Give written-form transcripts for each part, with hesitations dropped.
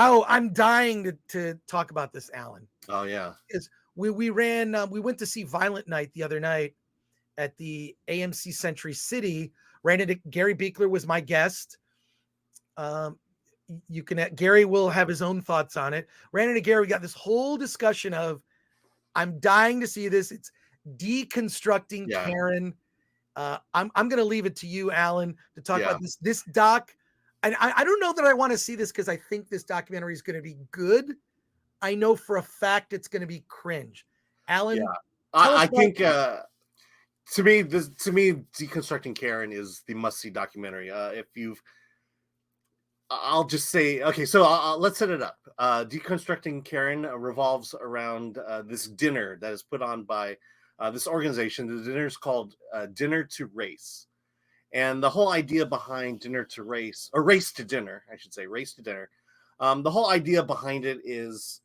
Oh, I'm dying to talk about this, Alan. Oh yeah. Is we went to see Violent Night the other night at the AMC Century City. Ran into Gary Beekler was my guest. Um, you can Gary will have his own thoughts on it. Ran into Gary. We got this whole discussion of I'm dying to see this. It's Deconstructing Yeah. Karen. I'm going to leave it to you, Alan, to talk Yeah. about this doc. And I don't know that I want to see this because I think this documentary is going to be good. I know for a fact it's going to be cringe. Yeah. Alan, tell us I about. think to me, Deconstructing Karen is the must-see documentary. If you've I'll just say, okay, so let's set it up. Deconstructing Karen revolves around this dinner that is put on by this organization. The dinner is called Dinner to Race. And the whole idea behind Dinner to Race, or Race to Dinner, I should say, Race to Dinner, the whole idea behind it is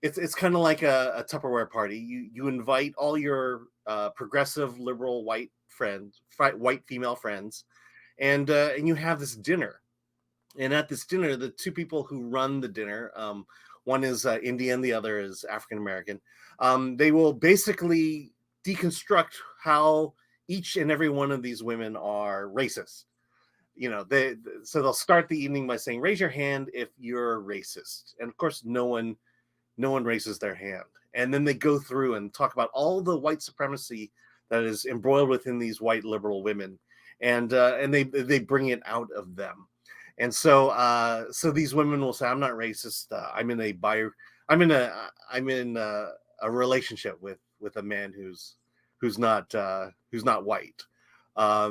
it's kind of like a Tupperware party. You invite all your progressive, liberal, white friends, white female friends, and you have this dinner. And at this dinner, the two people who run the dinner, one is Indian, the other is African American. They will basically deconstruct how each and every one of these women are racist. So they'll start the evening by saying, "Raise your hand if you're racist," and of course, no one raises their hand. And then they go through and talk about all the white supremacy that is embroiled within these white liberal women, and they bring it out of them. And so these women will say, "I'm not racist. I'm in a relationship with a man who's not white. I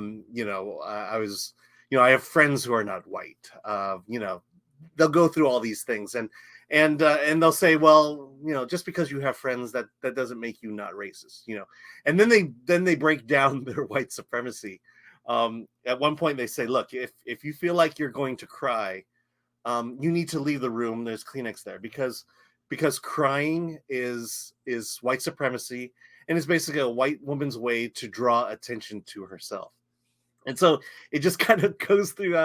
have friends who are not white. They'll go through all these things, and they'll say, well, just because you have friends, that doesn't make you not racist. And then they break down their white supremacy. At one point they say, look, if you feel like you're going to cry, you need to leave the room. There's Kleenex there, because crying is white supremacy, and it's basically a white woman's way to draw attention to herself. And so it just kind of goes through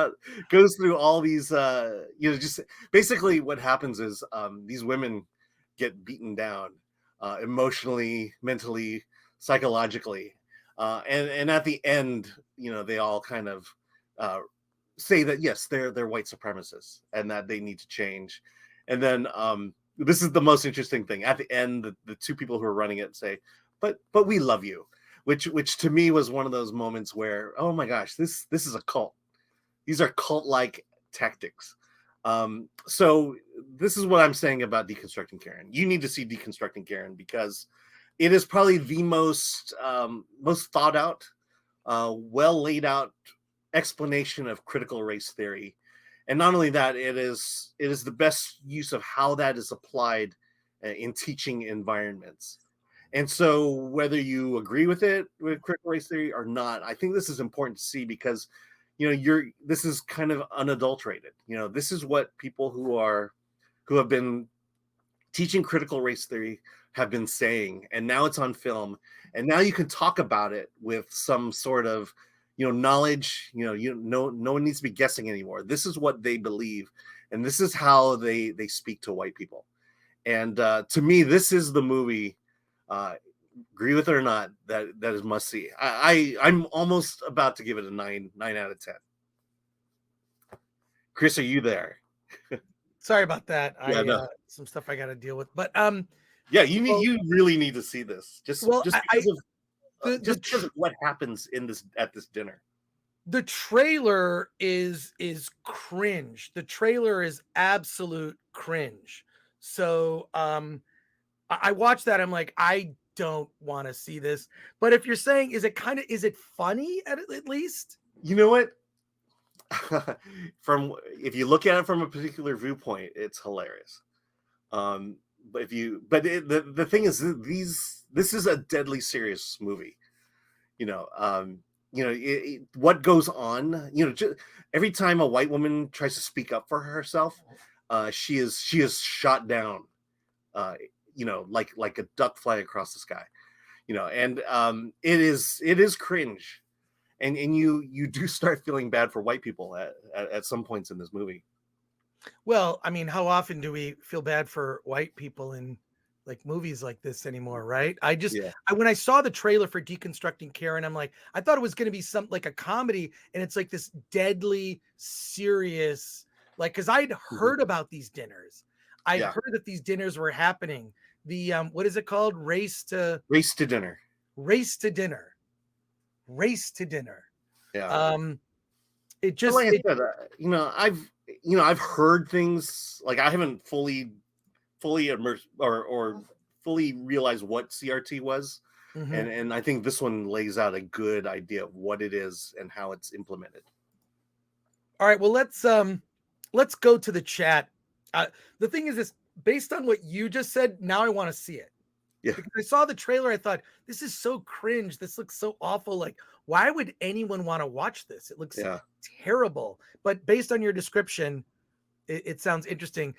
all these, just basically what happens is these women get beaten down emotionally, mentally, psychologically. And at the end, they all kind of say that, yes, they're white supremacists and that they need to change. And then this is the most interesting thing. At the end, the two people who are running it say, but we love you. Which to me was one of those moments where, oh my gosh, this is a cult. These are cult-like tactics. So this is what I'm saying about Deconstructing Karen. You need to see Deconstructing Karen because it is probably the most thought out, well laid out explanation of critical race theory. And not only that, it is the best use of how that is applied in teaching environments. And so whether you agree with critical race theory or not, I think this is important to see because, this is kind of unadulterated. This is what people who have been teaching critical race theory have been saying, and now it's on film, and now you can talk about it with some sort of, knowledge. No one needs to be guessing anymore. This is what they believe, and this is how they speak to white people. And to me, this is the movie. Agree with it or not, that is must see. I'm almost about to give it a 9 out of 10. Chris, are you there? Sorry about that. Yeah, no. Some stuff I got to deal with, but Yeah, you really need to see this. Just because of what happens at this dinner. The trailer is cringe. The trailer is absolute cringe. So I watched that. I'm like, I don't want to see this. But if you're saying, is it funny at least? You know what? If you look at it from a particular viewpoint, it's hilarious. But the thing is, this is a deadly serious movie. What goes on. Every time a white woman tries to speak up for herself, she is shot down. Like a duck flying across the sky. And it is cringe. And you do start feeling bad for white people at some points in this movie. Well, I mean, how often do we feel bad for white people in like movies like this anymore, right? Yeah. When I saw the trailer for Deconstructing Karen, I'm like, I thought it was going to be some like a comedy, and it's like this deadly serious, like, because I'd Mhm. heard about these dinners. I'd Yeah. heard that these dinners were happening. The what is it called? Race to dinner. Race to dinner. Race to dinner. Yeah. Um, it But just like I it said, I've heard things like I haven't fully immersed or fully realized what CRT was, mhm. and I think this one lays out a good idea of what it is and how it's implemented. All right, well let's go to the chat. The thing is this, based on what you just said, now I want to see it. Yeah. Because I saw the trailer, I thought this is so cringe. This looks so awful. Like, why would anyone want to watch this? It looks Yeah. terrible. But based on your description, it sounds interesting.